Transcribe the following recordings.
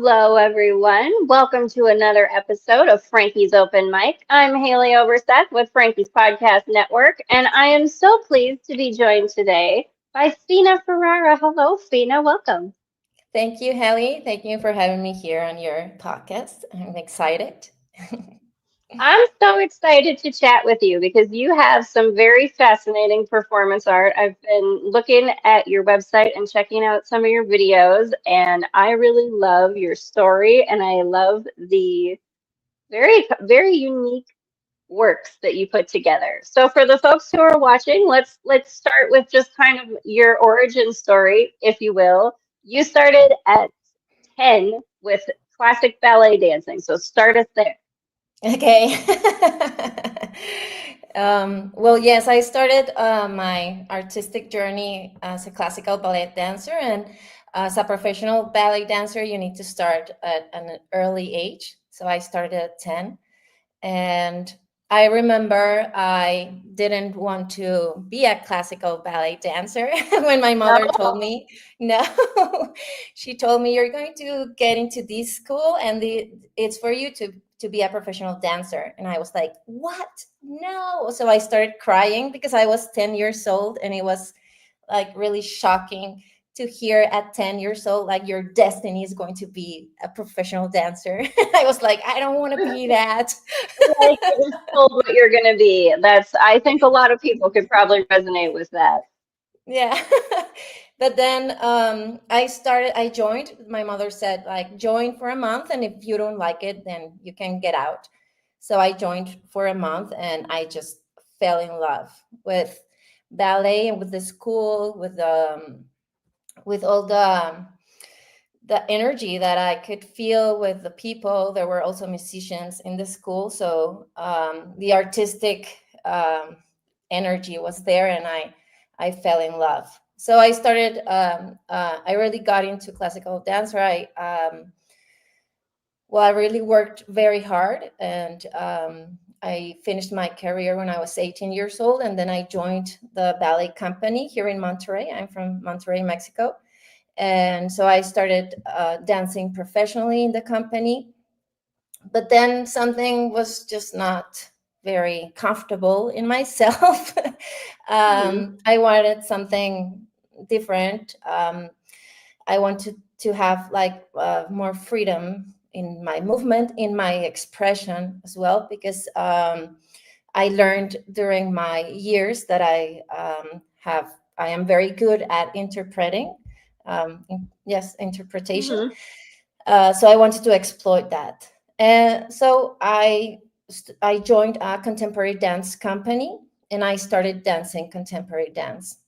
Hello, everyone. Welcome to another episode of Frankie's Open Mic. I'm Haley Overseth with Frankie's Podcast Network, and I am so pleased to be joined today by Fina Ferrara. Hello, Fina. Welcome. Thank you, Haley. Thank you for having me here on your podcast. I'm excited. I'm so excited to chat with you because you have some very fascinating performance art. I've been looking at your website and checking out some of your videos, and I really love your story, and I love the very unique works that you put together. So for the folks who are watching, let's start with just kind of your origin story, if you will. You started at 10 with classic ballet dancing. So start us there. Okay. Well, yes, I started my artistic journey as a classical ballet dancer, and as a professional ballet dancer, you need to start at an early age. So I started at 10, and I remember I didn't want to be a classical ballet dancer when my No. mother told me, no, she told me you're going to get into this school and it's for you to be a professional dancer. And I was like, what? No. So I started crying because I was 10 years old, and it was like really shocking to hear at 10 years old, like your destiny is going to be a professional dancer. I was like, I don't want to be that. Like you're just told what you're going to be. I think a lot of people could probably resonate with that. Yeah. But then I joined. My mother said, like, join for a month, and if you don't like it, then you can get out. So I joined for a month, and I just fell in love with ballet and with the school, with all the energy that I could feel with the people. There were also musicians in the school, so the artistic energy was there, and I fell in love. So I started. I really got into classical dance. I really worked very hard, and I finished my career when I was 18 years old, and then I joined the ballet company here in Monterrey. I'm from Monterrey, Mexico, and so I started dancing professionally in the company. But then something was just not very comfortable in myself. Hmm. I wanted something different. I wanted to have like more freedom in my movement, in my expression as well, because I learned during my years that I am very good at interpreting. Yes, interpretation. Hmm. So I wanted to exploit that. And so I joined a contemporary dance company, and I started dancing contemporary dance.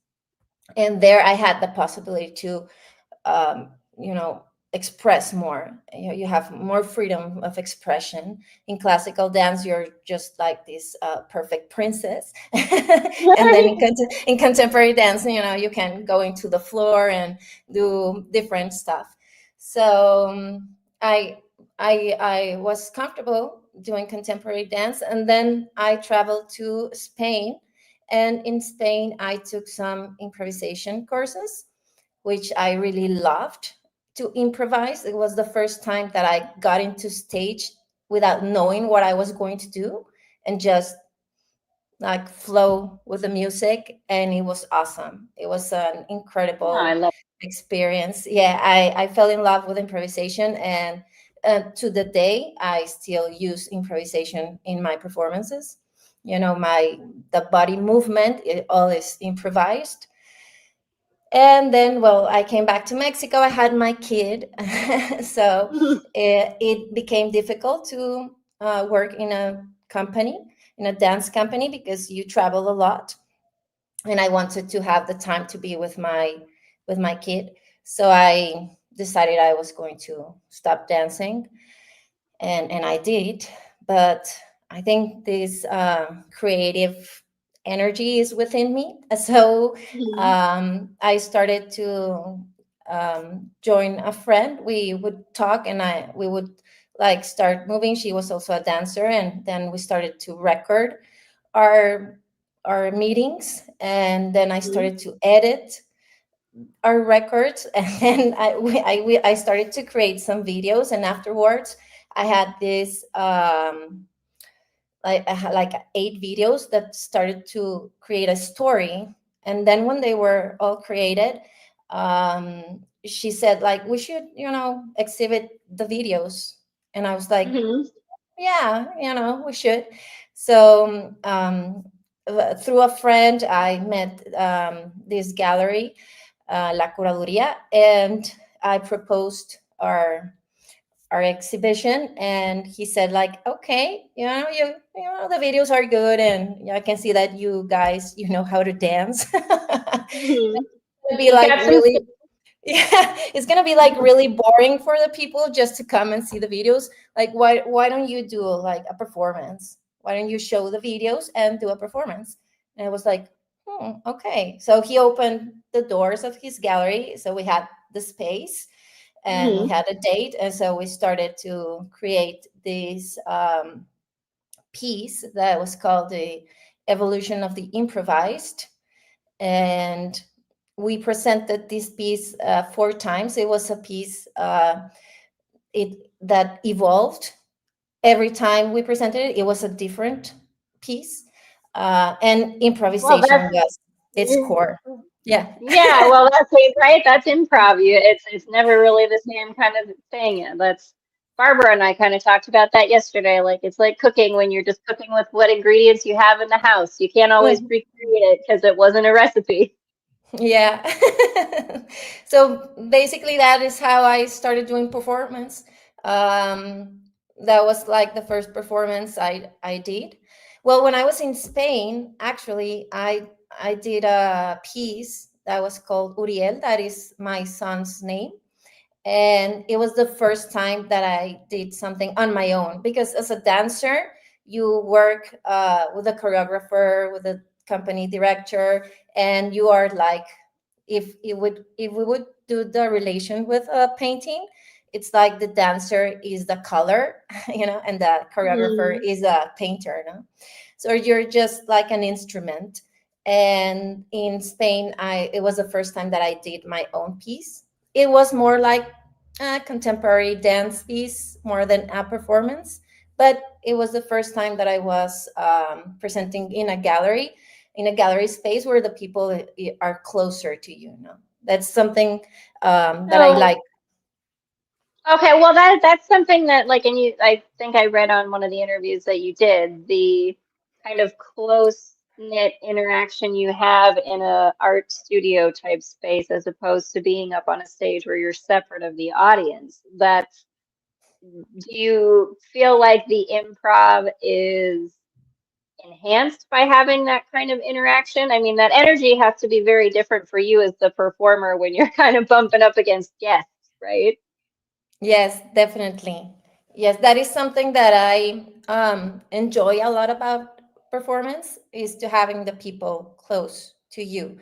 And there I had the possibility to, um, you know, express more. You have more freedom of expression. In classical dance, you're just like this perfect princess. And then in contemporary dance, you can go into the floor and do different stuff. So I was comfortable doing contemporary dance, and then I traveled to Spain, and in Spain I took some improvisation courses, which I really loved to improvise. It was the first time that I got into stage without knowing what I was going to do, and just like flow with the music, and it was awesome. It was an Oh, I incredible love. experience. Yeah, I fell in love with improvisation, and to the day I still use improvisation in my performances. The body movement, it all is improvised. And then, well, I came back to Mexico. I had my kid. So it became difficult to work in a company, in a dance company, because you travel a lot. And I wanted to have the time to be with my kid. So I decided I was going to stop dancing, and I did. But I think this creative energy is within me. So Mhm. I started to join a friend. We would talk, and we would like start moving. She was also a dancer, and then we started to record our our meetings, and then I Mhm. started to edit our records, and then I started to create some videos, and afterwards I had this I had like 8 videos that started to create a story. And then when they were all created, she said like, we should, exhibit the videos. And I was like, Hmm. yeah, we should. So through a friend, I met this gallery, La Curaduría, and I proposed our exhibition, and he said like, okay, the videos are good, and I can see that you guys know how to dance. Hmm. Be You like got some. really, yeah, it's gonna be like really boring for the people just to come and see the videos. Like, why don't you do like a performance? Why don't you show the videos and do a performance? And I was like, okay. So he opened the doors of his gallery, so we had the space and we Hmm. had a date, and so we started to create this piece that was called the evolution of the improvised. And we presented this piece 4 times. It was a piece that evolved every time we presented it. It was a different piece, and Well, improvisation that's. was its core. Yeah. Yeah, well, that's it, right. That's improv. It's never really the same kind of thing. And that's Barbara and I kind of talked about that yesterday. Like it's like cooking when you're just cooking with what ingredients you have in the house. You can't always Mm. recreate it because it wasn't a recipe. Yeah. So basically, that is how I started doing performance. Um, that was like the first performance I did. Well, when I was in Spain, actually, I did a piece that was called Uriel. That is my son's name, and it was the first time that I did something on my own, because as a dancer you work with a choreographer, with a company director, and you are like, if we would do the relation with a painting, it's like the dancer is the color, and the choreographer Hmm. is a painter, no? So you're just like an instrument. And in Spain, it was the first time that I did my own piece. It was more like a contemporary dance piece more than a performance, but it was the first time that I was presenting in a gallery space where the people are closer to you. That's something that I So, like. okay, well that's something that like, and you, I think I read on one of the interviews that you did, the kind of close knit interaction you have in a art studio type space as opposed to being up on a stage where you're separate of the audience. That's, do you feel like the improv is enhanced by having that kind of interaction? I mean, that energy has to be very different for you as the performer when you're kind of bumping up against guests, right? Yes, definitely. Yes, that is something that I enjoy a lot about performance, is to having the people close to you.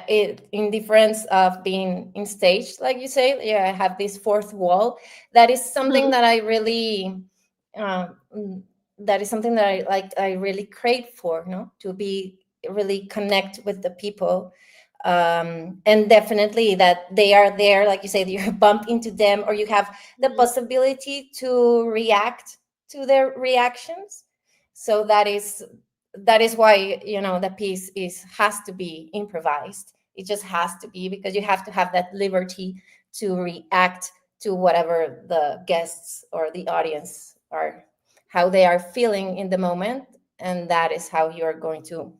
In difference of being in stage, like you say, yeah, I have this fourth wall. That is something Mhm. that I really, um, that is something that I like. I really crave for, no, to be really connect with the people, and definitely that they are there, like you say, you bump into them, or you have the Mhm. possibility to react to their reactions. So that is why, the piece has to be improvised. It just has to be, because you have to have that liberty to react to whatever the guests or the audience are, how they are feeling in the moment. And that is how you're going to,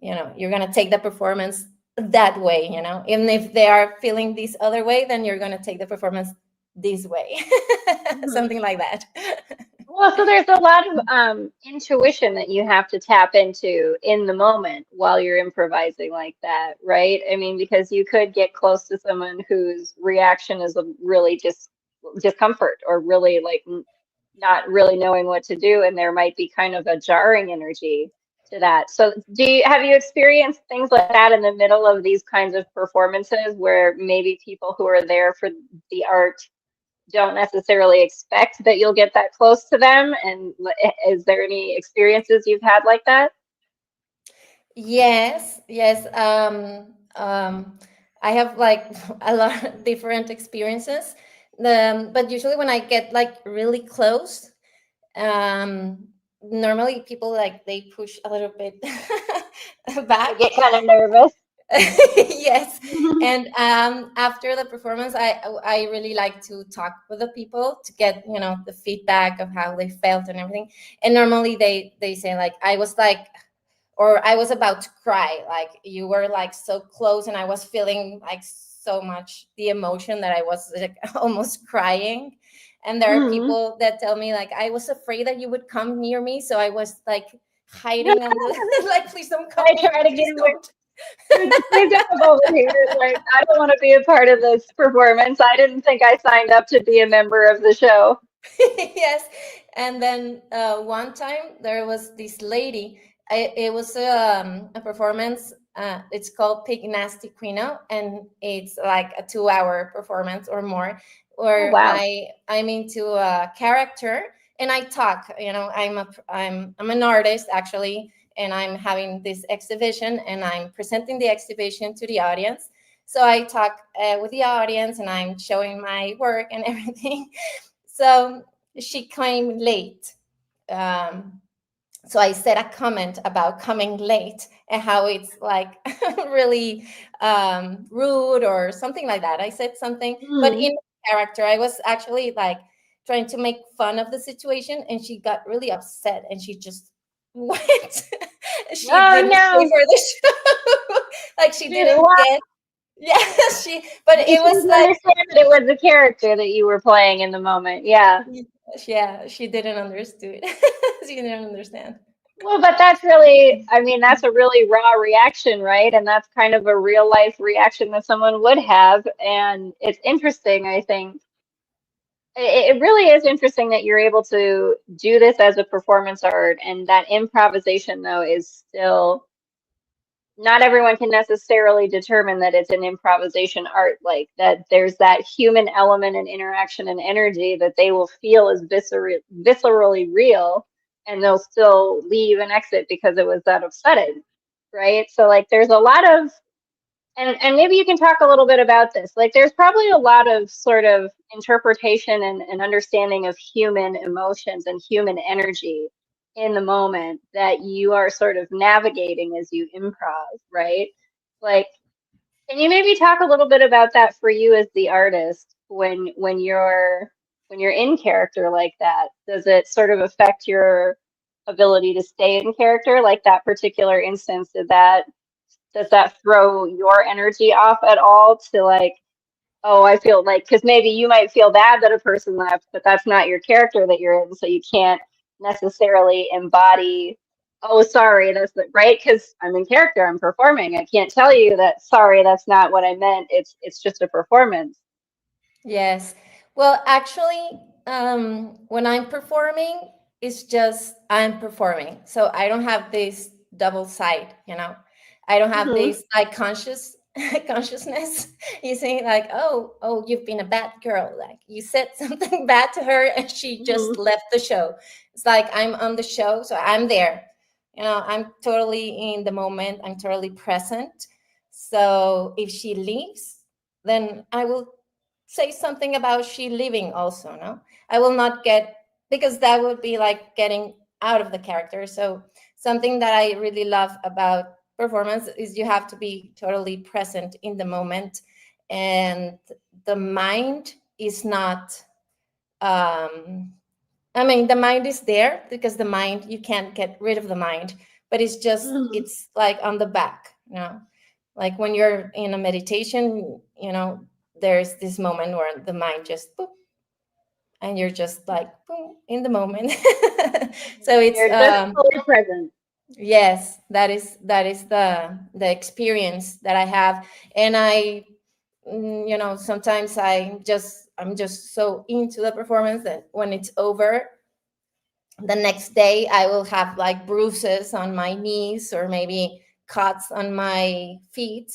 you're going to take the performance that way. Even if they are feeling this other way, then you're going to take the performance this way. Mhm. Something like that. Well, so there's a lot of intuition that you have to tap into in the moment while you're improvising like that, right? I mean, because you could get close to someone whose reaction is a really just discomfort or really like not really knowing what to do, and there might be kind of a jarring energy to that. So, have you experienced things like that in the middle of these kinds of performances where maybe people who are there for the art don't necessarily expect that you'll get that close to them? And is there any experiences you've had like that? Yes, yes. I have like a lot of different experiences. But usually when I get like really close, normally people like they push a little bit I back. get kind of nervous. Yes. And after the performance, I really like to talk with the people to get, you know, the feedback of how they felt and everything. And normally they say like I was like, or I was about to cry, like you were like so close and I was feeling like so much the emotion that I was like almost crying. And there are Mhm. people that tell me like I was afraid that you would come near me, so I was like hiding on the like please don't come I near try me, to get please away. don't. Please don't come over here. Like, I don't want to be a part of this performance. I didn't think I signed up to be a member of the show. Yes. And then one time there was this lady. It was a performance. It's called Pig Nasty Quino, and it's like a 2 hour performance or more, Oh, where wow. I'm into a character and I talk. You know, I'm an artist actually, and I'm having this exhibition and I'm presenting the exhibition to the audience. So I talk with the audience and I'm showing my work and everything. So she came late. Um, so I said a comment about coming late and how it's like really rude or something like that. I said something, but Mhm. in character, I was actually like trying to make fun of the situation, and she got really upset and she just went. She Oh, didn't stay no. for the show. Like she didn't Wow. get. Yeah, but Maybe it she was didn't like understand that it was a character that you were playing in the moment. Yeah. yeah, she didn't understand. She didn't understand. Well, but that's really, I mean, that's a really raw reaction, right? And that's kind of a real life reaction that someone would have. And it's interesting, I think. It really is interesting that you're able to do this as a performance art, and that improvisation, though, is still not everyone can necessarily determine that it's an improvisation art, like that there's that human element and interaction and energy that they will feel is viscerally real, and they'll still leave and exit because it was that upsetting, right? So like there's a lot of, and maybe you can talk a little bit about this. Like there's probably a lot of sort of interpretation and understanding of human emotions and human energy in the moment that you are sort of navigating as you improv, right? Like, can you maybe talk a little bit about that for you as the artist when you're in character like that? Does it sort of affect your ability to stay in character? Like that particular instance, does that throw your energy off at all to like, oh, I feel like, because maybe you might feel bad that a person left, but that's not your character that you're in, so you can't necessarily embody, oh, sorry, that's the, right? Because I'm in character, I'm performing. I can't tell you that, sorry, that's not what I meant. It's just a performance. Yes. Well, actually, when I'm performing, it's just I'm performing. So I don't have this double side, you know. I don't have Hmm. this like consciousness. You say like, oh, you've been a bad girl. Like you said something bad to her and she Hmm. just left the show. It's like I'm on the show, so I'm there. You know, I'm totally in the moment. I'm totally present. So if she leaves, then I will say something about she leaving also, no? I will not get, because that would be like getting out of the character. So something that I really love about performance is you have to be totally present in the moment, and the mind is not I mean, the mind is there because the mind, you can't get rid of the mind, but it's just, Hmm. it's like on the back, you know, like when you're in a meditation, you know, there's this moment where the mind just boop, and you're just like boom, in the moment. So it's You're just fully present. yes, that is the experience that I have. And I you know, sometimes I'm just so into the performance that when it's over, the next day I will have like bruises on my knees or maybe cuts on my feet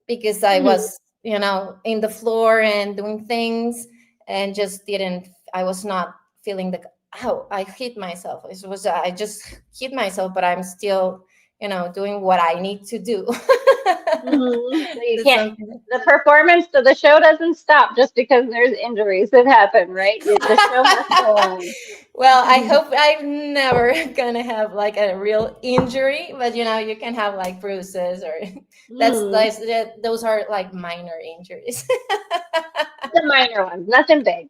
because I Hmm. was, you know, in the floor and doing things and just didn't, I was not feeling the, oh, I hit myself. It was, I just hit myself, but I'm still, doing what I need to do. So you That's can't, something the performance of the show doesn't stop just because there's injuries that happen, right? The show must go on. well, I hope I'm never gonna have like a real injury, but you can have like bruises or Mm, those are like minor injuries. the minor ones, nothing big.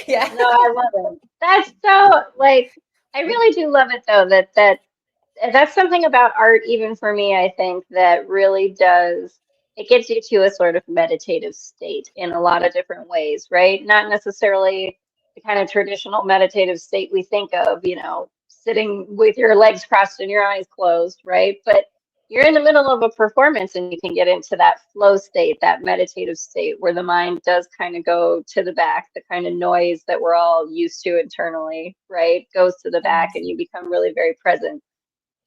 Yeah. No, I love it. That's so like I really do love it though that's something about art even for me I think that really does it gets you to a sort of meditative state in a lot of different ways, right? Not necessarily the kind of traditional meditative state we think of, sitting with your legs crossed and your eyes closed, right? But you're in the middle of a performance and you can get into that flow state, that meditative state where the mind does kind of go to the back, the kind of noise that we're all used to internally, right? Goes to the back Yes. and you become really very present.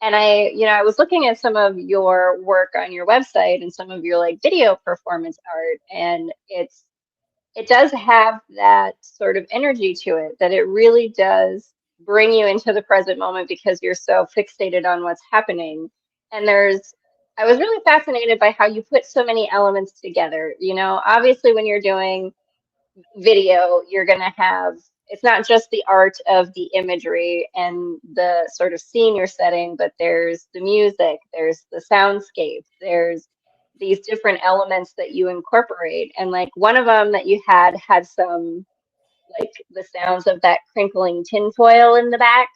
And I was looking at some of your work on your website and some of your like video performance art, and it does have that sort of energy to it that it really does bring you into the present moment because you're so fixated on what's happening. And I was really fascinated by how you put so many elements together. Obviously when you're doing video, you're going to have, it's not just the art of the imagery and the sort of scene you're setting, but there's the music, there's the soundscape, there's these different elements that you incorporate. And like one of them that you had some like the sounds of that crinkling tinfoil in the back,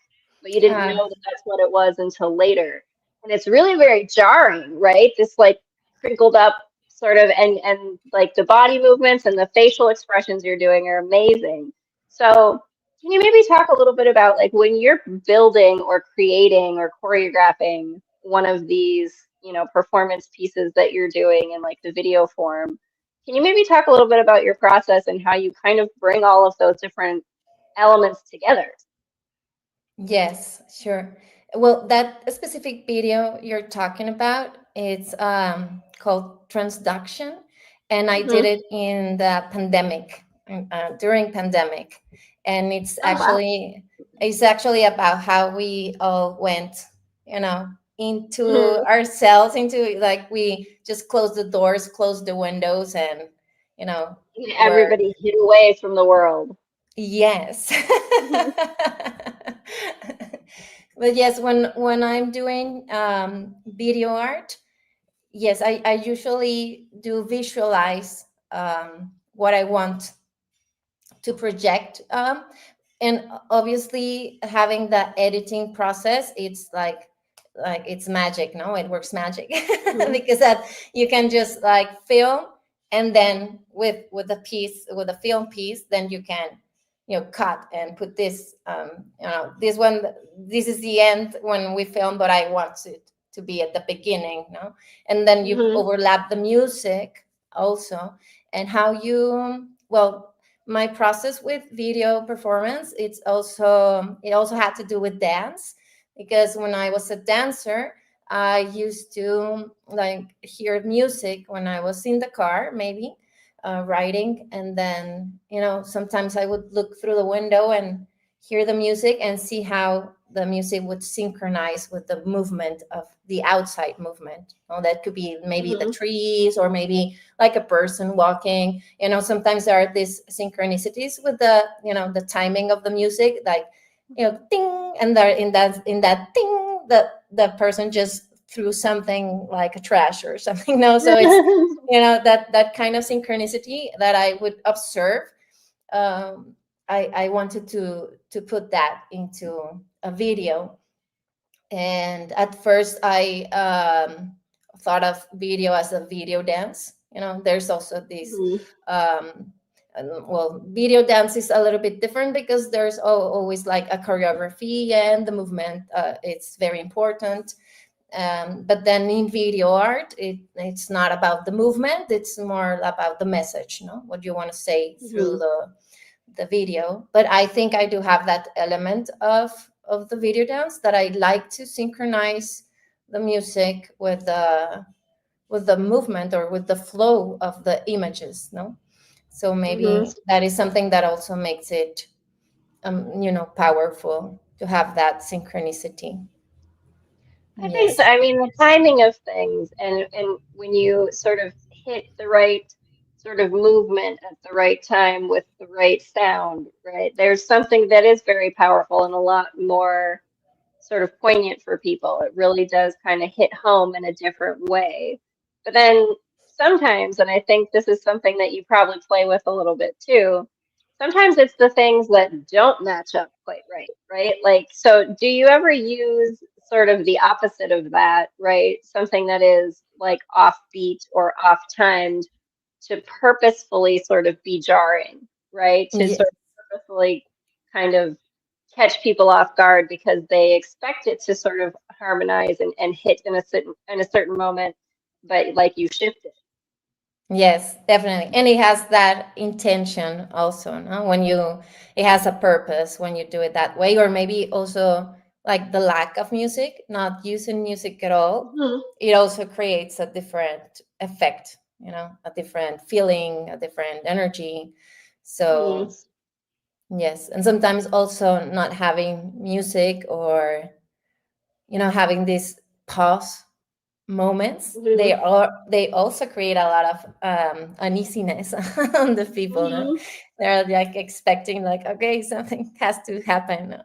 but you didn't Uh, know that that's what it was until later. And it's really very jarring, right? This like crinkled up sort of and like the body movements and the facial expressions you're doing are amazing. So can you maybe talk a little bit about like when you're building or creating or choreographing one of these, performance pieces that you're doing in like the video form? Can you maybe talk a little bit about your process and how you kind of bring all of those different elements together? yes, sure. Well, that specific video you're talking about, it's called Transduction, and I did Hmm. it in the pandemic, during pandemic, and Oh, wow. it's actually about how we all went, into Hmm. ourselves, into like we just closed the doors, closed the windows, and we're Everybody hid away from the world. yes. Hmm. But yes, when I'm doing video art, yes, I usually do visualize what I want to project, and obviously having the editing process, it's like it's magic. No, it works magic Hmm. because that you can just like film, and then with a piece, with a film piece, then you can cut and put this, this one, this is the end when we film, but I want it to be at the beginning, no? And then you Hmm. overlap the music also, and how you, well, my process with video performance, it also had to do with dance, because when I was a dancer, I used to like hear music when I was in the car, maybe riding, and then sometimes I would look through the window and hear the music and see how the music would synchronize with the movement of the outside movement. That could be maybe the Hmm. trees, or maybe like a person walking. Sometimes there are these synchronicities with the timing of the music, like ding, and there in that ding, the person just threw something like a trash or something. No, so it's that kind of synchronicity that I would observe. um, I wanted to put that into a video. And at first I thought of video as a video dance. There's also this Hmm. well, video dance is a little bit different because there's always like a choreography, and the movement, it's very important. But then in video art, it's not about the movement, it's more about the message, what you want to say through Hmm. the video. But I think I do have that element of the video dance, that I like to synchronize the music with the movement, or with the flow of the images, no? So Hmm. maybe that is something that also makes it powerful, to have that synchronicity. I think so. Yes. I mean, the timing of things and when you sort of hit the right sort of movement at the right time with the right sound, right? There's something that is very powerful and a lot more sort of poignant for people. It really does kind of hit home in a different way. But then sometimes, and I think this is something that you probably play with a little bit too, sometimes it's the things that don't match up quite right, right? Like, so do you ever use sort of the opposite of that, right? Something that is like offbeat or off timed to purposefully sort of be jarring, right? To Yes. sort of purposefully kind of catch people off guard because they expect it to sort of harmonize and hit in a certain moment, but like you shift it. Yes, definitely. And it has that intention also, no? When you, it has a purpose when you do it that way, or maybe also like the lack of music, not using music at all, Mhm. it also creates a different effect, a different feeling, a different energy. Mhm. So, yes. And sometimes also not having music, or, having this pause moments, Mhm. they also create a lot of uneasiness on the people, no? Mhm. They're like expecting, like, okay, something has to happen. And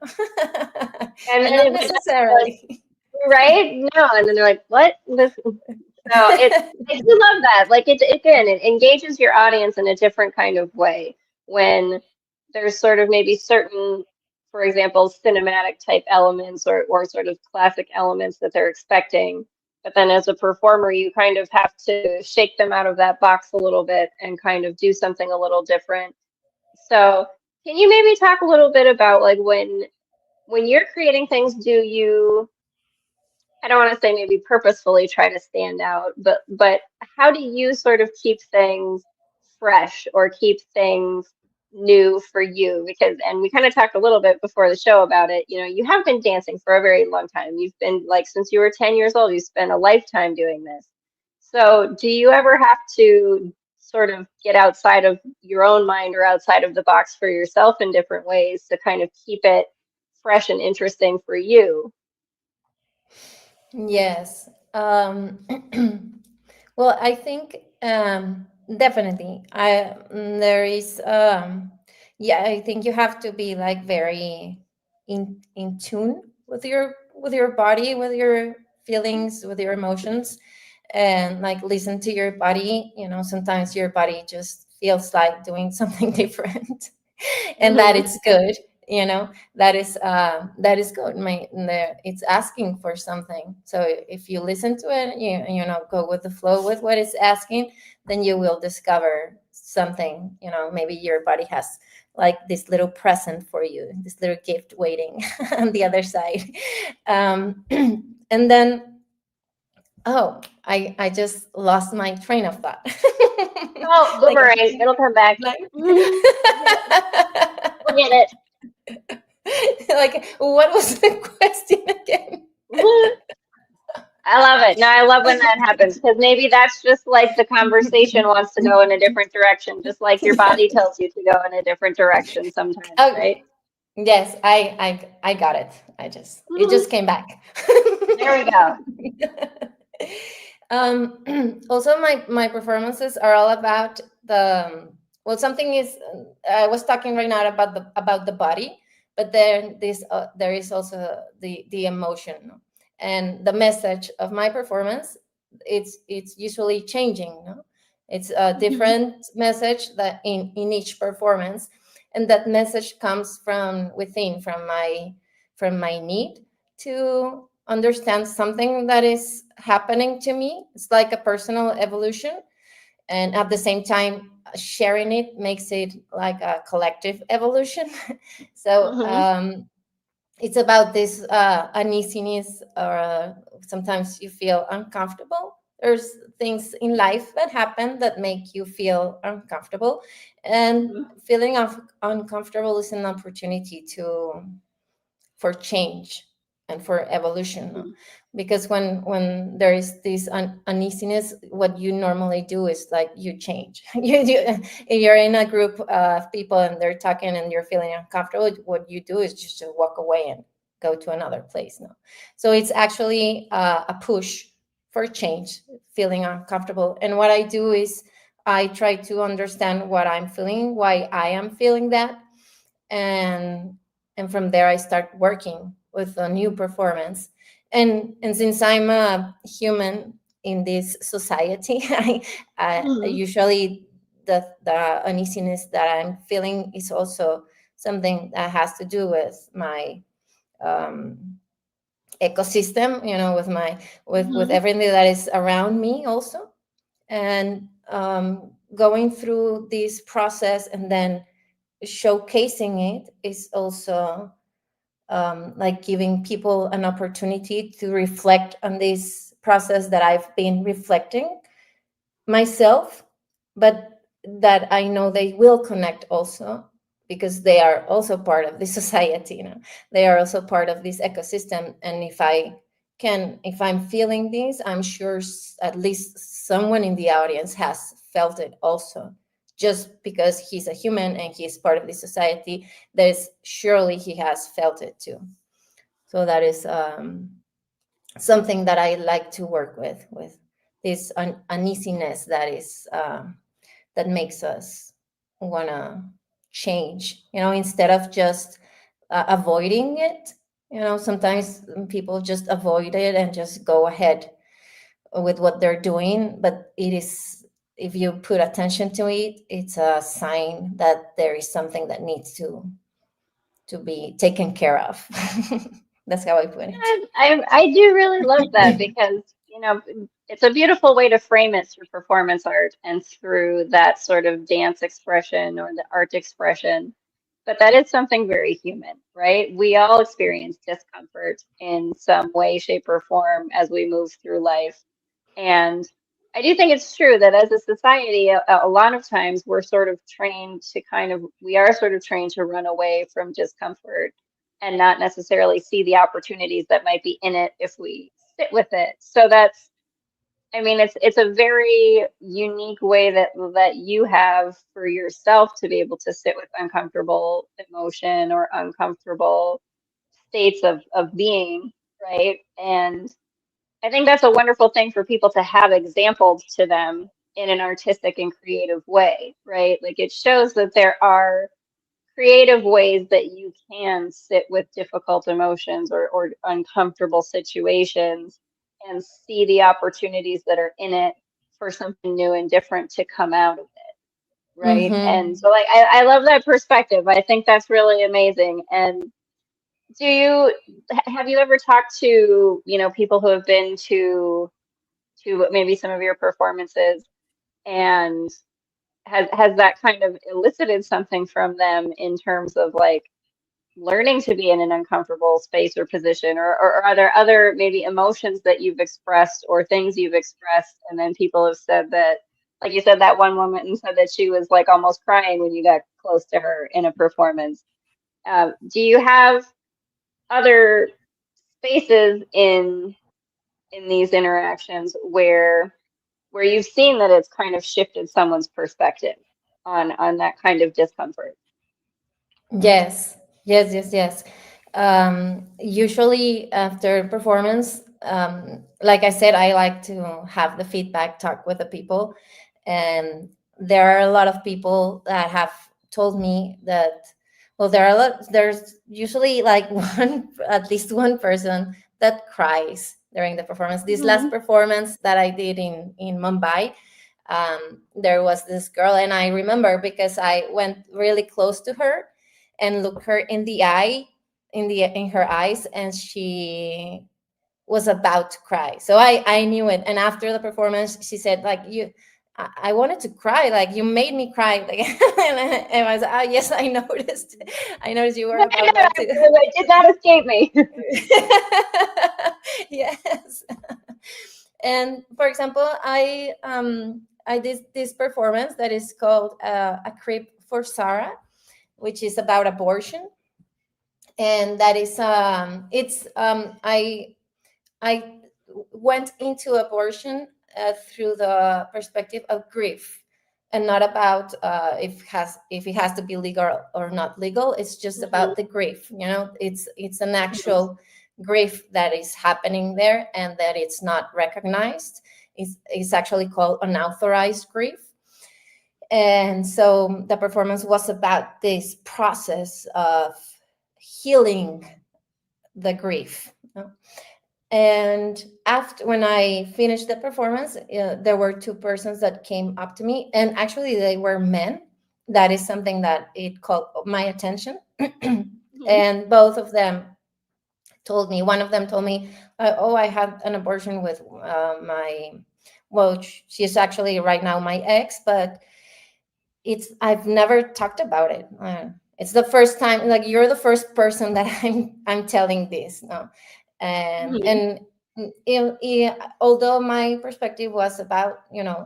And then not if it doesn't, they're like, necessarily. right? No, and then they're like, what? This so it I do love that. Like it again, it engages your audience in a different kind of way when there's sort of maybe certain, for example, cinematic type elements or sort of classic elements that they're expecting. But then as a performer, you kind of have to shake them out of that box a little bit and kind of do something a little different. So can you maybe talk a little bit about like when you're creating things, do you I don't want to say maybe purposefully try to stand out, but how do you sort of keep things fresh or keep things new for you? Because and we kind of talked a little bit before the show about it. You know, you have been dancing for a very long time. You've been like since you were 10 years old, you spent a lifetime doing this. So, do you ever have to sort of get outside of your own mind or outside of the box for yourself in different ways to kind of keep it fresh and interesting for you? Yes. Well, I think definitely. There is yeah, I think you have to be like very in tune with your body, with your feelings, with your emotions, and like listen to your body. Sometimes your body just feels like doing something different, and that Hmm. it's good. That is good. It's asking for something. So if you listen to it, go with the flow with what it's asking, then you will discover something. Maybe your body has like this little present for you, this little gift waiting on the other side. And then, oh, I just lost my train of thought. Oh, like boomerang. It'll come back. like Mhm. We'll get it. like, what was the question again? Mhm. I love it. No, I love when that happens because maybe that's just like the conversation wants to go in a different direction, just like your body tells you to go in a different direction sometimes, Oh, right? yes, I got it. It Mhm. just came back. There we go. Also, my performances are all about the well. Something is I was talking right now about the body, but then there is also the emotion, no? And the message of my performance. It's usually changing. No? It's a Mhm. different message that in each performance, and that message comes from within, from my need to understand something that is happening to me. It's like a personal evolution, and at the same time, sharing it makes it like a collective evolution. So Mhm. it's about this uneasiness, or sometimes you feel uncomfortable. There's things in life that happen that make you feel uncomfortable, and Mhm. feeling of uncomfortable is an opportunity for change and for evolution, no? Mhm. Because when there is this uneasiness, what you normally do is like you change. If you're in a group of people and they're talking and you're feeling uncomfortable, what you do is just to walk away and go to another place. No, so it's actually a push for change, feeling uncomfortable. And what I do is I try to understand what I'm feeling, why I am feeling that, and from there I start working with a new performance. And since I'm a human in this society, I usually the uneasiness that I'm feeling is also something that has to do with my ecosystem, with my with everything that is around me also. And going through this process and then showcasing it is also like giving people an opportunity to reflect on this process that I've been reflecting myself, but that I know they will connect also, because they are also part of the society. They are also part of this ecosystem. And if I'm feeling this, I'm sure at least someone in the audience has felt it also. Just because he's a human and he's part of the society, there's surely he has felt it too. So that is something that I like to work with this uneasiness that is that makes us want to change, instead of just avoiding it. Sometimes people just avoid it and just go ahead with what they're doing, but it is, if you put attention to it, it's a sign that there is something that needs to be taken care of. That's how I put it. I do really love that because, it's a beautiful way to frame it through performance art and through that sort of dance expression or the art expression. But that is something very human, right? We all experience discomfort in some way, shape, or form as we move through life. And I do think it's true that as a society, a lot of times we're sort of trained to we are sort of trained to run away from discomfort and not necessarily see the opportunities that might be in it if we sit with it. So it's a very unique way that you have for yourself to be able to sit with uncomfortable emotion or uncomfortable states of being, right? And I think that's a wonderful thing for people to have examples to them in an artistic and creative way, right? Like it shows that there are creative ways that you can sit with difficult emotions or uncomfortable situations and see the opportunities that are in it for something new and different to come out of it, right? And so I love that perspective. I think that's really amazing. And have you ever talked to, people who have been to maybe some of your performances, and has that kind of elicited something from them in terms of like learning to be in an uncomfortable space or position, or are there other maybe emotions that you've expressed or things you've expressed and then people have said that, like you said, that one woman and said that she was like almost crying when you got close to her in a performance. Do you have other spaces in these interactions where you've seen that it's kind of shifted someone's perspective on that kind of discomfort? Yes, yes, yes, yes. Usually after performance, like I said, I like to have the feedback talk with the people. And there are a lot of people that have told me that, well, there's usually like at least one person that cries during the performance. This last performance that I did in Mumbai, there was this girl, and I remember because I went really close to her and looked her in the eye, in her eyes, and she was about to cry. So I knew it. And after the performance, she said, like, I wanted to cry, like you made me cry. Like, and I was like, oh yes, I noticed. I noticed you were about that too. It did not escape me. Yes. And for example, I did this performance that is called A for Sarah, which is about abortion. And that is I went into abortion through the perspective of grief and not about if it has to be legal or not legal. It's just about the grief. It's an actual grief that is happening there, and that it's not recognized. It's actually called unauthorized grief. And so the performance was about this process of healing the grief. And after, when I finished the performance, there were two persons that came up to me, and actually they were men. That is something that it caught my attention. And both of them told me, one of them told me, oh, I had an abortion with she's actually right now my ex, but I've never talked about it. It's the first time, like, you're the first person that I'm telling this. No? And although my perspective was about,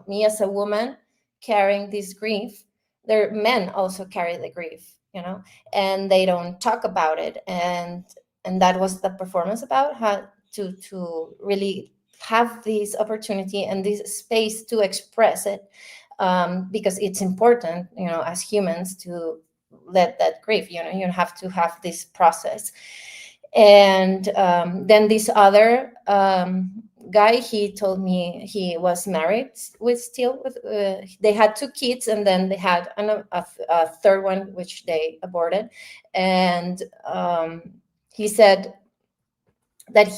me as a woman carrying this grief, there men also carry the grief, and they don't talk about it. And that was the performance about, how to really have this opportunity and this space to express it, because it's important, as humans, to let that grief, you have to have this process. And then this other guy, he told me he was married they had two kids, and then they had a third one, which they aborted. And he said that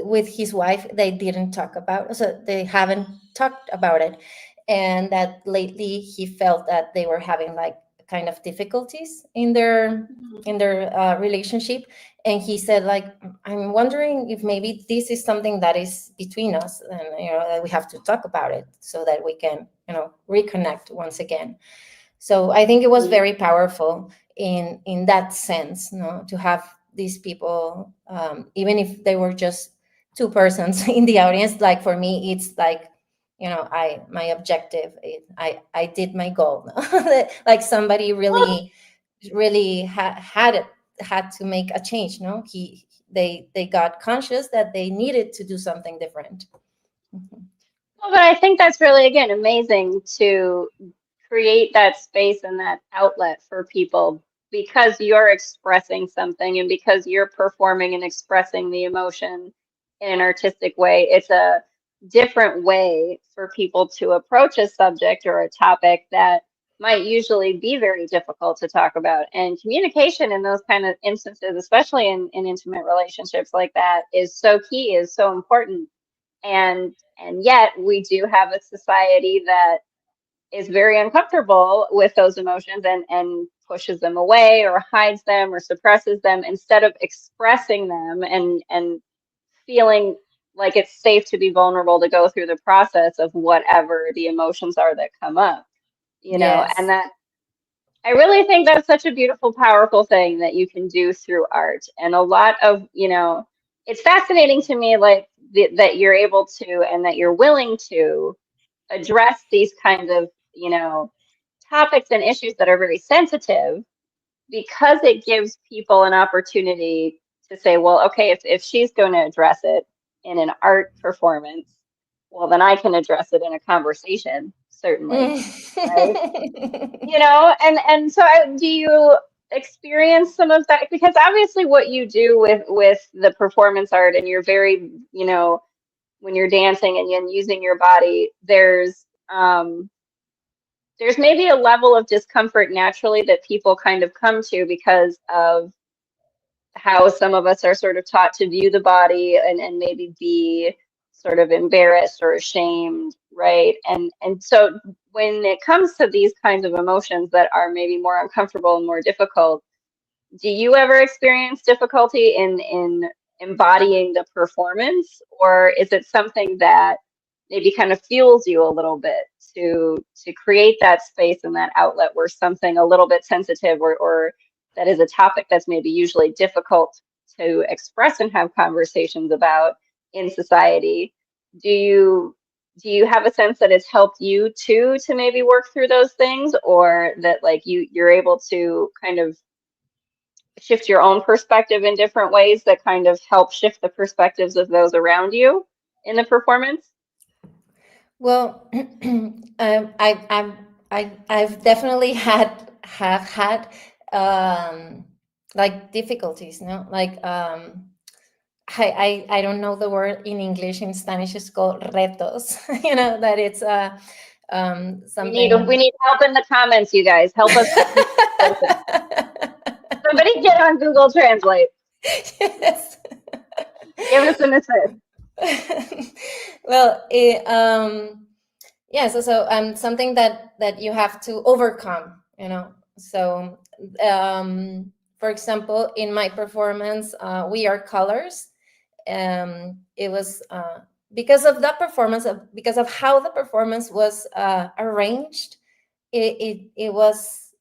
with his wife, they didn't talk about, so they haven't talked about it. And that lately he felt that they were having like kind of difficulties in their relationship. And he said, like, I'm wondering if maybe this is something that is between us, and that we have to talk about it so that we can reconnect once again. So I think it was very powerful in that sense, to have these people, even if they were just two persons in the audience. Like, for me, it's like, my objective, I did my goal. Like, somebody really had to make a change. They got conscious that they needed to do something different. Well, but I think that's really, again, amazing to create that space and that outlet for people, because you're expressing something and because you're performing and expressing the emotion in an artistic way. It's a different way for people to approach a subject or a topic that might usually be very difficult to talk about. And communication in those kind of instances, especially in intimate relationships like that, is so key, is so important. And yet we do have a society that is very uncomfortable with those emotions and pushes them away or hides them or suppresses them, instead of expressing them and feeling like it's safe to be vulnerable, to go through the process of whatever the emotions are that come up, Yes. and that, I really think that's such a beautiful, powerful thing that you can do through art. And a lot of, it's fascinating to me, like, that you're able to, and that you're willing to address these kinds of, topics and issues that are very sensitive, because it gives people an opportunity to say, well, okay, if she's going to address it in an art performance, well, then I can address it in a conversation, certainly, right? And so do you experience some of that? Because obviously what you do with the performance art, and you're very, when you're dancing and using your body, there's maybe a level of discomfort naturally that people kind of come to, because of how some of us are sort of taught to view the body, and maybe be sort of embarrassed or ashamed, right? And so when it comes to these kinds of emotions that are maybe more uncomfortable and more difficult, do you ever experience difficulty in embodying the performance, or is it something that maybe kind of fuels you a little bit to create that space and that outlet where something a little bit sensitive, or that is a topic that's maybe usually difficult to express and have conversations about in society? Do you have a sense that it's helped you too to maybe work through those things, or that, like, you're able to kind of shift your own perspective in different ways that kind of help shift the perspectives of those around you in the performance? Well, I've definitely have had like difficulties, no, like I don't know the word in English. In Spanish, it's called retos. You know that it's We something. need help in the comments, you guys. Help us with these translations. Somebody get on Google Translate. Yes. Give us an assist. Well, yeah. Something that you have to overcome. You know. So for example, in my performance, We Are Colors. It was because of that performance, because of how the performance was arranged. It was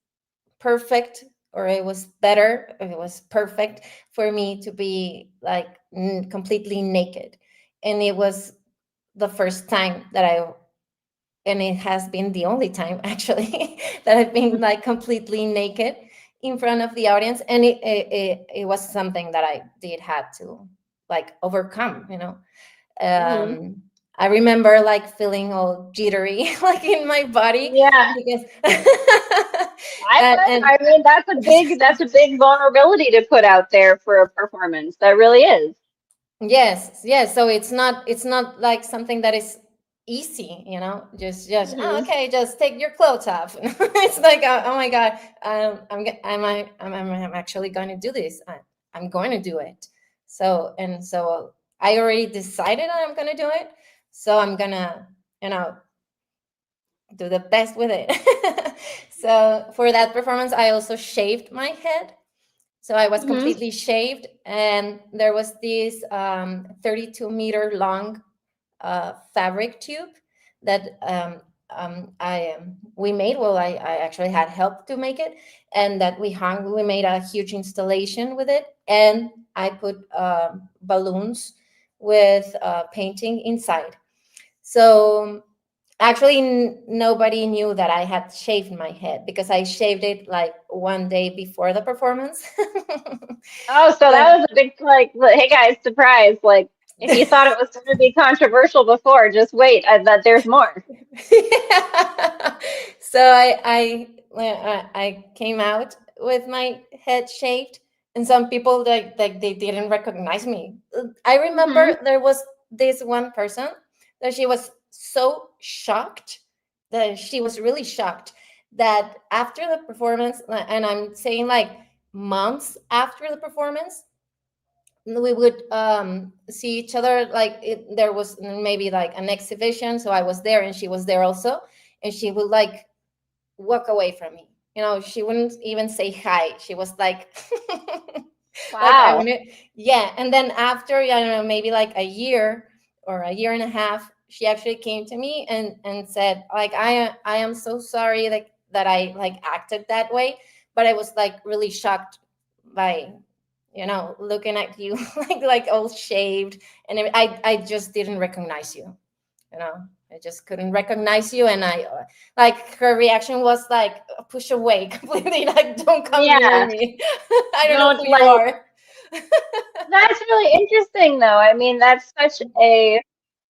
perfect, or it was better, or it was perfect for me to be like completely naked. And it was the first time that and it has been the only time actually that I've been like completely naked in front of the audience. And it was something that I did had to like overcome, you know. Hmm. I remember like feeling all jittery like in my body Yeah, because I would. and I mean, that's a big vulnerability to put out there for a performance. That really is. yes, yes. So it's not like something that is easy, you know. Just oh, Hmm. okay, just take your clothes off. It's like oh my god, I'm actually going to do this. I'm going to do it. So I already decided that I'm going to do it. So I'm gonna, you know, do the best with it. So for that performance, I also shaved my head. So I was Hmm. completely shaved, and there was this 32-meter long fabric tube that I we made. Well, I actually had help to make it, and that we hung. We made a huge installation with it, and I put balloons with painting inside. So actually, nobody knew that I had shaved my head because I shaved it like one day before the performance. Oh, so So that was a big like, hey guys, surprise! Like, if you thought it was going to be controversial before, just wait. That there's more. yeah. So I came out with my head shaved, and some people like they didn't recognize me. I remember Hmm. there was this one person that she was so shocked, that she was really shocked that after the performance, and I'm saying like months after the performance, we would see each other like there was maybe like an exhibition, so I was there and she was there also, and she would like walk away from me, you know. She wouldn't even say hi. She was like like I'm Wow. gonna, yeah. And then after, I don't know, maybe like a year or a year and a half, she actually came to me and said like I am so sorry like that I like acted that way, but I was like really shocked by, you know, looking at you like all shaved, and I just didn't recognize you, you know. I just couldn't recognize you, and I like her reaction was like push away completely, like don't come near Yeah. me. I don't know Don't who you like. are. That's really interesting, though. I mean, that's such a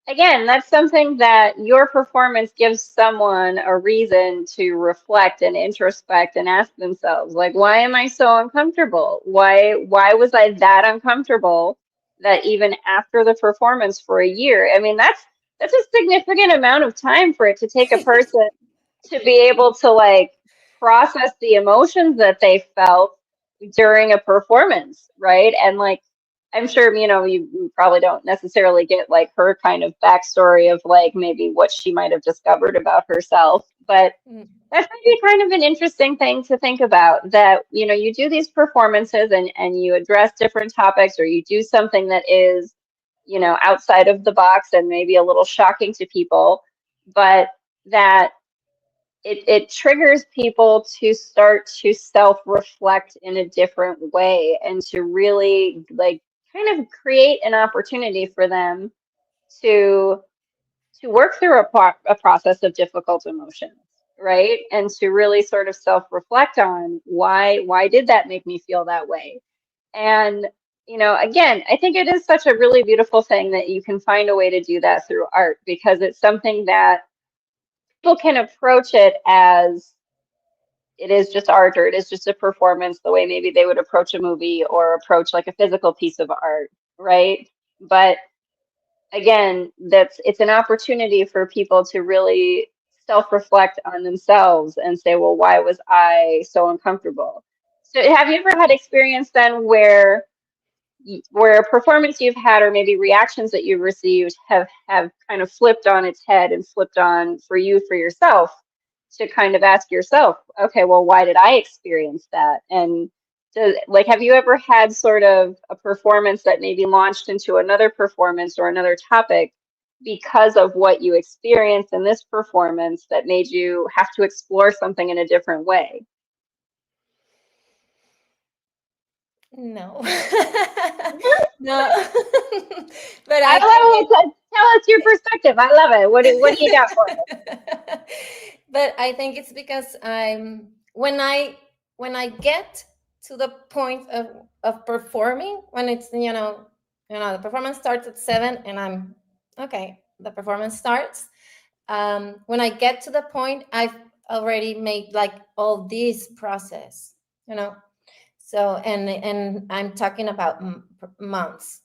again, that's something that your performance gives someone a reason to reflect and introspect and ask themselves, like, why am I so uncomfortable? Why was I that uncomfortable that even after the performance for a year? I mean, that's a significant amount of time for it to take a person to be able to like process the emotions that they felt during a performance, right? And like, I'm sure, you probably don't necessarily get like her kind of backstory of like maybe what she might have discovered about herself, but Mm. that's maybe kind of an interesting thing to think about that, you do these performances and you address different topics or you do something that is, outside of the box and maybe a little shocking to people, but that it triggers people to start to self-reflect in a different way and to really like kind of create an opportunity for them to work through a process of difficult emotions, right? And to really sort of self-reflect on why did that make me feel that way? And again, I think it is such a really beautiful thing that you can find a way to do that through art, because it's something that people can approach it as it is just art, or it is just a performance, the way maybe they would approach a movie or approach like a physical piece of art, right? But again, it's an opportunity for people to really self-reflect on themselves and say, well, why was I so uncomfortable? So have you ever had experience then where a performance you've had, or maybe reactions that you've received, have kind of flipped on its head and flipped on for yourself, to kind of ask yourself, okay, well, why did I experience that? And have you ever had sort of a performance that maybe launched into another performance or another topic because of what you experienced in this performance that made you have to explore something in a different way? No. No. But I I love think it. Tell us your perspective. I love it. What do you got for us? but I think it's because when I get to the point of performing, when it's the performance starts at 7 and I'm okay, the performance starts. When I get to the point, I've already made like all this process, you know. So and I'm talking about months,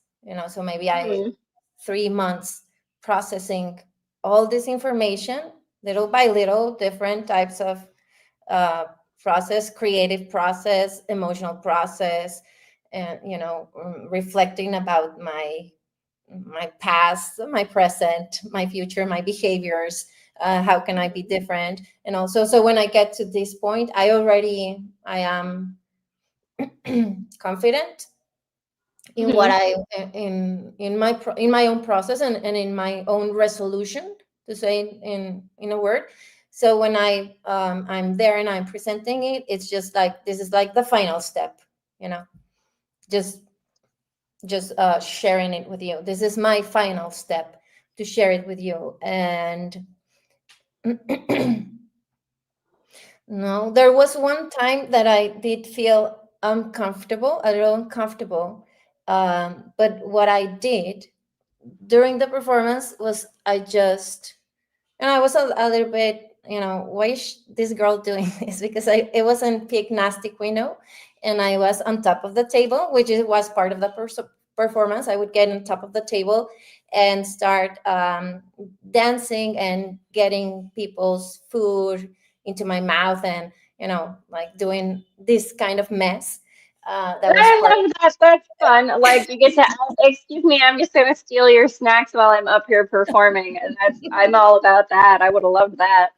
so maybe I Mhm. 3 months processing all this information little by little, different types of process, creative process, emotional process, and reflecting about my past, my present, my future, my behaviors. How can I be different? And also, so when I get to this point, I am confident in what Mhm. I in my own process, and in my own resolution, to say in a word. So when I'm there and I'm presenting it, it's just like this is like the final step, you know, just sharing it with you. This is my final step, to share it with you. And no, there was one time that I did feel uncomfortable, a little uncomfortable. But what I did during the performance was I was a little bit, why is this girl doing this? Because it was in peak nasty window, and I was on top of the table, which was part of the performance. I would get on top of the table and start dancing and getting people's food into my mouth, and like doing this kind of mess. That was I part. love that. That's fun. Like you get to, excuse me, I'm just gonna steal your snacks while I'm up here performing. And I'm all about that. I would have loved that.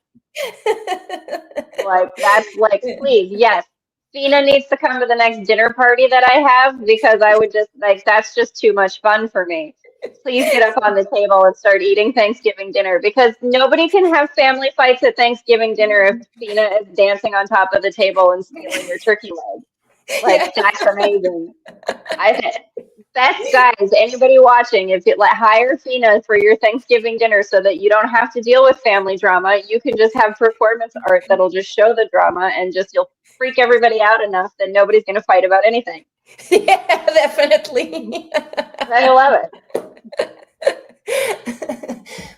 Like that's like, please, yes. Fina needs to come to the next dinner party that I have, because I would just like, that's just too much fun for me. Please get up on the table and start eating Thanksgiving dinner, because nobody can have family fights at Thanksgiving dinner if Fina is dancing on top of the table and stealing your turkey leg. Yeah. Like that's amazing. I think best guys, anybody watching, if you let hire Fina for your Thanksgiving dinner so that you don't have to deal with family drama, you can just have performance art that'll just show the drama, and just you'll freak everybody out enough that nobody's gonna fight about anything. Yeah, definitely. I love it.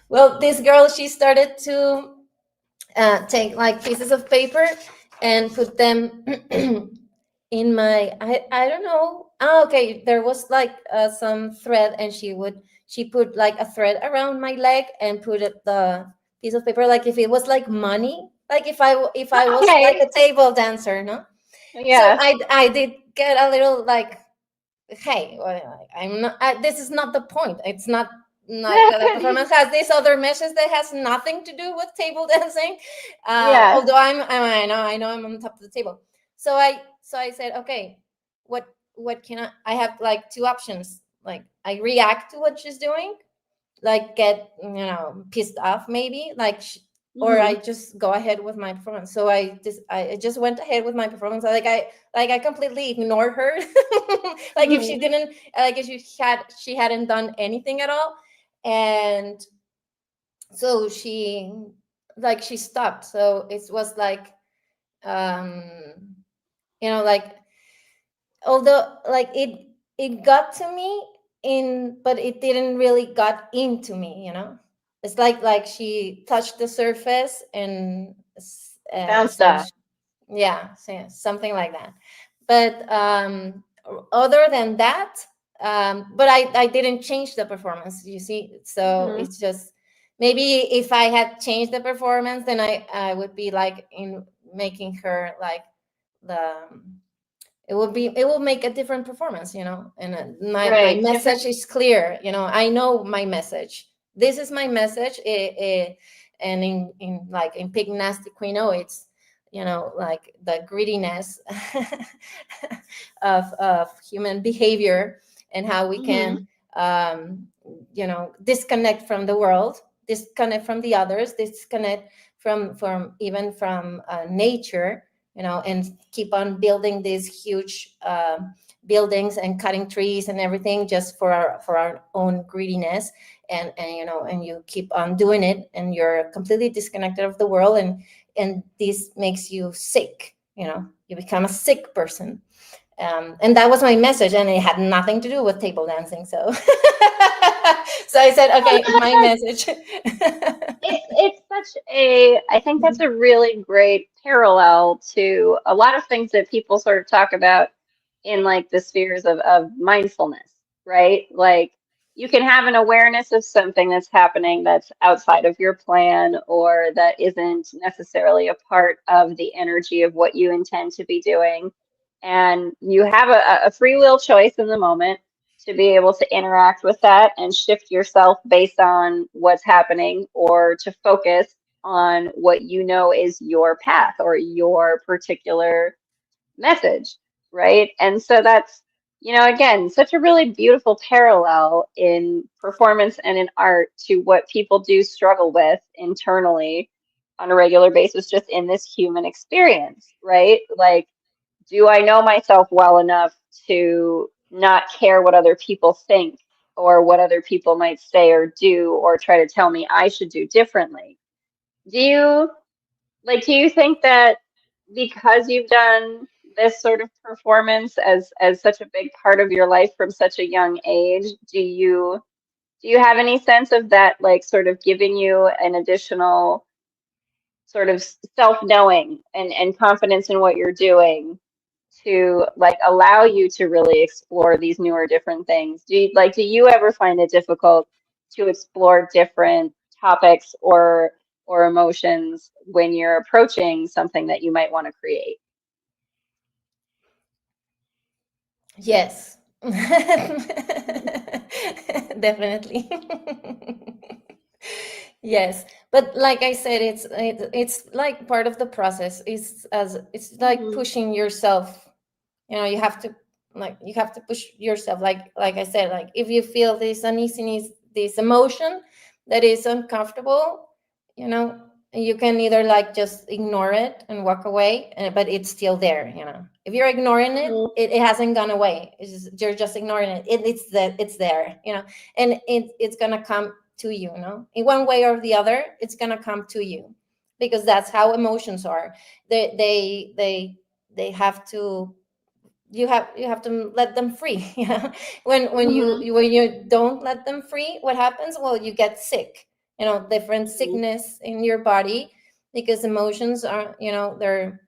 Well, this girl, she started to take like pieces of paper and put them in my, I don't know. Oh, okay, there was like some thread, and she put like a thread around my leg and put the piece of paper, like if it was like money, like if I was like Okay. a table dancer, no. So Yeah. I did get a little like, hey, well, I'm not. This is not the point. It's not like the performance has this other message that has nothing to do with table dancing. Yeah. Although I know I'm on top of the table. So I said, okay, what can I have like two options. Like I react to what she's doing, like get pissed off maybe, like or I Hmm. just go ahead with my performance. So I just went ahead with my performance. I completely ignored her. Like if she Hmm. didn't, like if she hadn't done anything at all. And so she stopped. So it was like, like, although like it got to me but it didn't really got into me, you know. It's like she touched the surface and Bounced off. yeah, so something like that. But other than that, but I didn't change the performance, you see. So it's just, maybe if I had changed the performance, then I would be like in making her like the it will make a different performance, you know. And my Right. message is clear, you know. I know my message. This is my message. And in like in Pig Nasty Quino, it's, you know, like the greediness of human behavior, and how we can you know, disconnect from the world, disconnect from the others, disconnect from even from nature, you know, and keep on building these huge buildings and cutting trees and everything just for our own greediness. And you know, and you keep on doing it, and you're completely disconnected of the world, and this makes you sick, you know. You become a sick person. And that was my message, and it had nothing to do with table dancing. So so I said, okay, my message. It's such a, I think that's a really great parallel to a lot of things that people sort of talk about in like the spheres of mindfulness, right? Like you can have an awareness of something that's happening that's outside of your plan or that isn't necessarily a part of the energy of what you intend to be doing. And you have a free will choice in the moment to be able to interact with that and shift yourself based on what's happening or to focus on what you know is your path or your particular message, right? And so that's, you know, again, such a really beautiful parallel in performance and in art to what people do struggle with internally on a regular basis, just in this human experience, right? Like, do I know myself well enough to not care what other people think or what other people might say or do or try to tell me I should do differently? Do you do you think that because you've done this sort of performance as such a big part of your life from such a young age, do you have any sense of that like sort of giving you an additional sort of self-knowing and confidence in what you're doing to like allow you to really explore these newer different things? Do you ever find it difficult to explore different topics or emotions when you're approaching something that you might want to create? Yes. Definitely. Yes, but like I said, it's like part of the process. It's like Hmm. pushing yourself. You know, you have to push yourself. Like I said, like if you feel this uneasiness, this emotion that is uncomfortable, you know, you can either like just ignore it and walk away, but it's still there. You know, if you're ignoring it, Hmm. it hasn't gone away. You're just ignoring it. It's there. You know, and it's gonna come to you. You know, in one way or the other, it's gonna come to you, because that's how emotions are. They have to, you have to let them free. Yeah. Hmm. When you don't let them free, what happens? Well, you get sick, you know, different Hmm. sickness in your body, because emotions are, you know, they're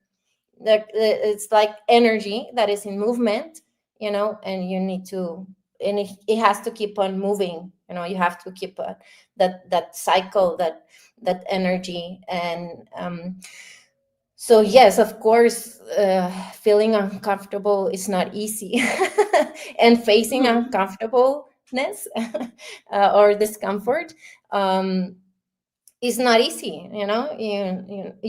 it's like energy that is in movement, you know, and you need to, and it has to keep on moving, you know. You have to keep that cycle, that energy. And so yes, of course, feeling uncomfortable is not easy, and facing Hmm. uncomfortableness or discomfort is not easy. You know,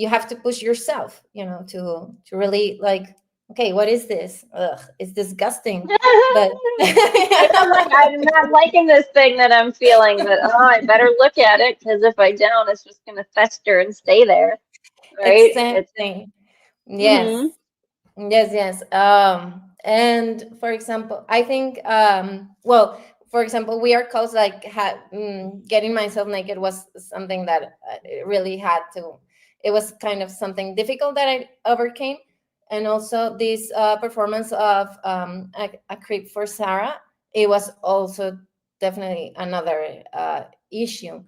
you have to push yourself, you know, to really like, okay, what is this? Ugh, it's disgusting, but I'm like, I'm not liking this thing that I'm feeling, but oh, I better look at it because if I don't, it's just gonna fester and stay there, right? It's exactly. hmm. Yes. Yes. And for example, I think, well, for example, we are close. Like, getting myself naked was something that it really had to. It was kind of something difficult that I overcame, and also this performance of a creep for Sarah, it was also definitely another issue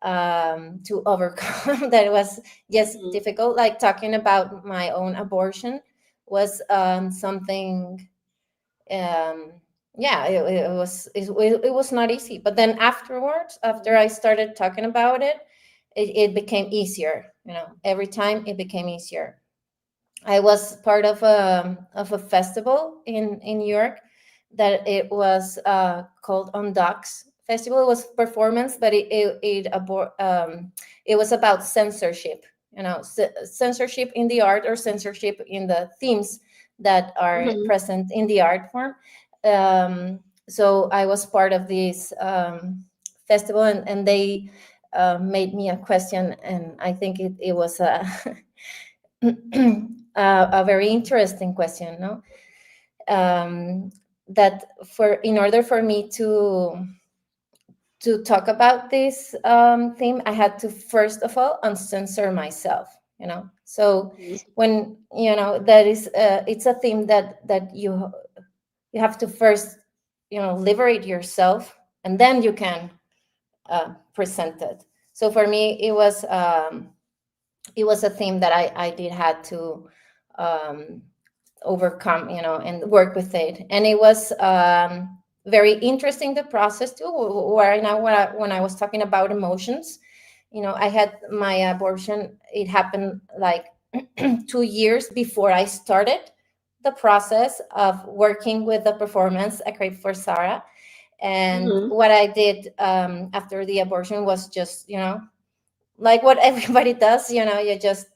to overcome. That was just Mhm. difficult. Like talking about my own abortion was something. Yeah, it was not easy. But then afterwards, after I started talking about it, it became easier. You know, every time it became easier. I was part of a festival in New York that it was called On Docs Festival. It was performance, but it was about censorship. You know, censorship in the art or censorship in the themes that are Mhm. present in the art form. So I was part of this festival, and they made me a question, and I think it was a a very interesting question, no? That for in order for me to talk about this theme, I had to first of all uncensor myself. You know, so Mhm. when you know that is it's a theme that you have to first liberate yourself, and then you can present it. So for me, it was a theme that I did had to um, overcome, and work with it. And it was very interesting, the process too, where now when I was talking about emotions, I had my abortion. It happened like 2 years before I started the process of working with the performance A Crave for Sarah. And Mhm. what I did after the abortion was just, like what everybody does, you just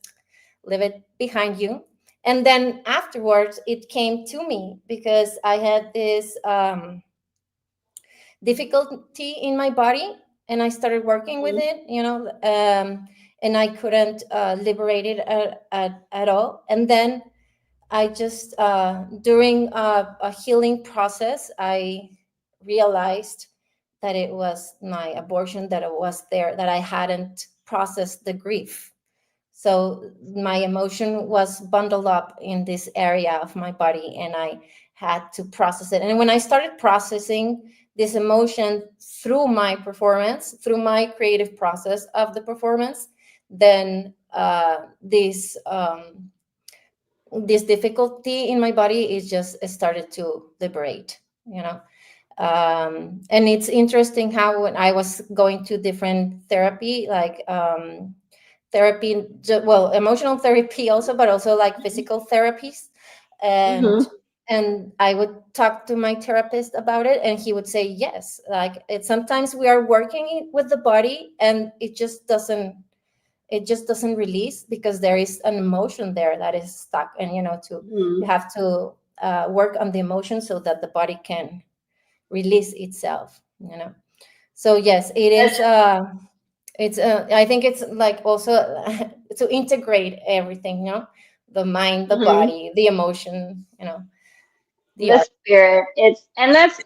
leave it behind you. And then afterwards, it came to me because I had this difficulty in my body, and I started working with Mhm. it, and I couldn't liberate it at all. And then I just, during a healing process, I realized that it was my abortion, that it was there, that I hadn't processed the grief. So my emotion was bundled up in this area of my body, and I had to process it. And when I started processing this emotion through my performance, through my creative process of the performance, then this difficulty in my body is just started to liberate. And it's interesting how when I was going to different therapy, like therapy, well, emotional therapy also, but also like physical therapies, and Mhm. I would talk to my therapist about it, and he would say yes, like it sometimes we are working with the body, and it just doesn't release because there is an emotion there that is stuck, and you Mhm. have to work on the emotion so that the body can release itself. So yes, it is That's it's I think it's like also to integrate everything, the mind, the mhm. body, the emotion, the The art. spirit. It's and that's,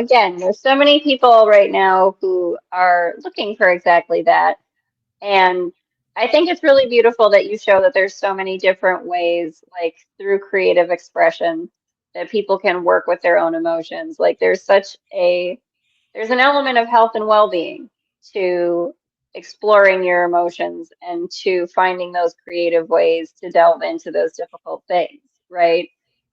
again, there's so many people right now who are looking for exactly that. And I think it's really beautiful that you show that there's so many different ways, like through creative expression, that people can work with their own emotions. Like there's an element of health and well-being to exploring your emotions and to finding those creative ways to delve into those difficult things, right?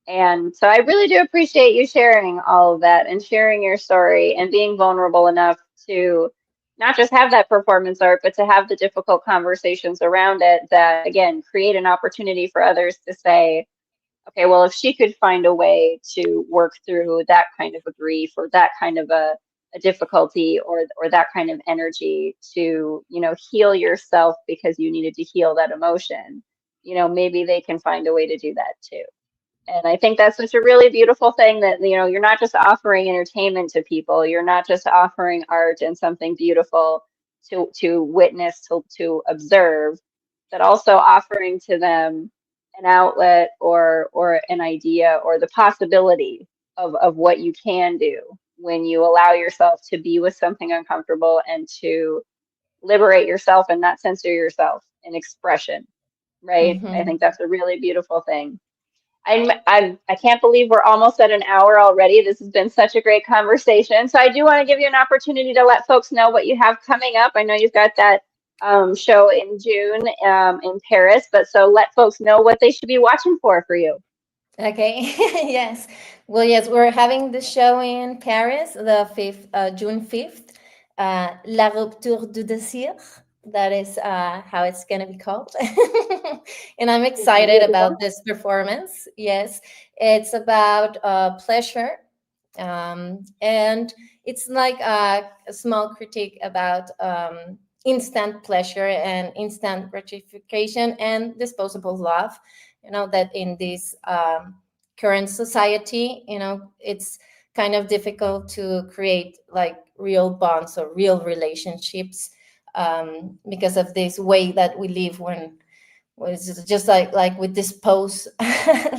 And so I really do appreciate you sharing all of that and sharing your story and being vulnerable enough to not just have that performance art, but to have the difficult conversations around it that, again, create an opportunity for others to say, okay, well, if she could find a way to work through that kind of a grief or that kind of a difficulty or that kind of energy to, heal yourself because you needed to heal that emotion, maybe they can find a way to do that too. And I think that's such a really beautiful thing that, you're not just offering entertainment to people, you're not just offering art and something beautiful to witness, to observe, but also offering to them an outlet or an idea or the possibility of what you can do when you allow yourself to be with something uncomfortable and to liberate yourself and not censor yourself in expression, right? I Hmm. think that's a really beautiful thing. I can't believe we're almost at an hour already. This has been such a great conversation. So I do want to give you an opportunity to let folks know what you have coming up. I know you've got that show in June in Paris, but so let folks know what they should be watching for you. Okay. Yes. Well, yes, we're having the show in Paris, the 5th, June 5th, La Rupture du Désir. That is how it's going to be called. And I'm excited about this performance. Yes, it's about pleasure. And it's like a small critique about instant pleasure and instant gratification and disposable love. That in this current society, it's kind of difficult to create like real bonds or real relationships, because of this way that we live, when it's just like we dispose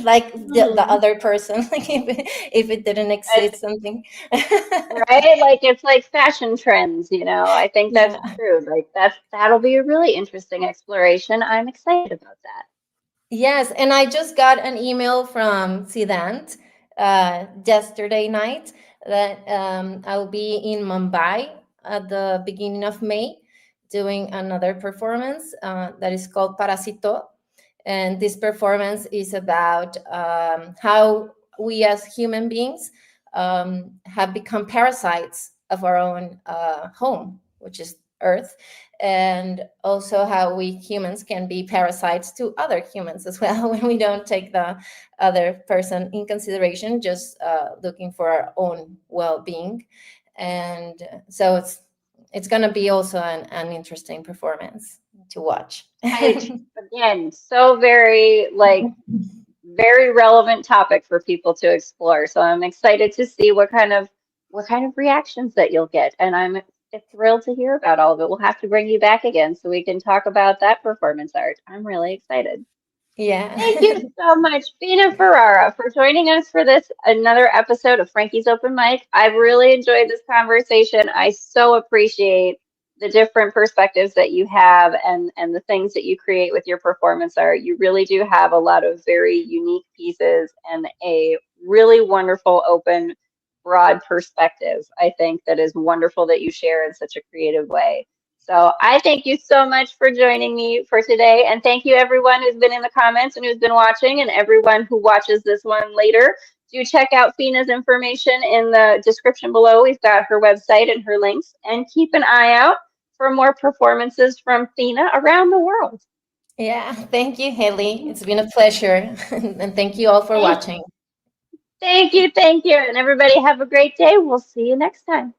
like the other person, like if it didn't exist, something. Right? Like it's like fashion trends, I think that's Yeah. true. Like that'll be a really interesting exploration. I'm excited about that. Yes, and I just got an email from Siddhant yesterday night that I'll be in Mumbai at the beginning of May doing another performance that is called Parasito. And this performance is about how we as human beings have become parasites of our own home, which is Earth, and also how we humans can be parasites to other humans as well when we don't take the other person in consideration, just looking for our own well-being. And so it's going to be also an interesting performance to watch. Again, so very very relevant topic for people to explore. So I'm excited to see what kind of reactions that you'll get, and I'm thrilled to hear about all of it. We'll have to bring you back again so we can talk about that performance art. I'm really excited. Yeah. Thank you so much, Fina Ferrara, for joining us for this another episode of Frankie's Open Mic. I've really enjoyed this conversation. I so appreciate the different perspectives that you have and the things that you create with your performance art. You really do have a lot of very unique pieces and a really wonderful, open, broad perspective. I think that is wonderful that you share in such a creative way. So I thank you so much for joining me for today. And thank you everyone who's been in the comments and who's been watching, and everyone who watches this one later. Do check out Fina's information in the description below. We've got her website and her links. And keep an eye out for more performances from Fina around the world. Yeah, thank you, Haley. It's been a pleasure. And thank you all for watching. Thank you. And everybody have a great day. We'll see you next time.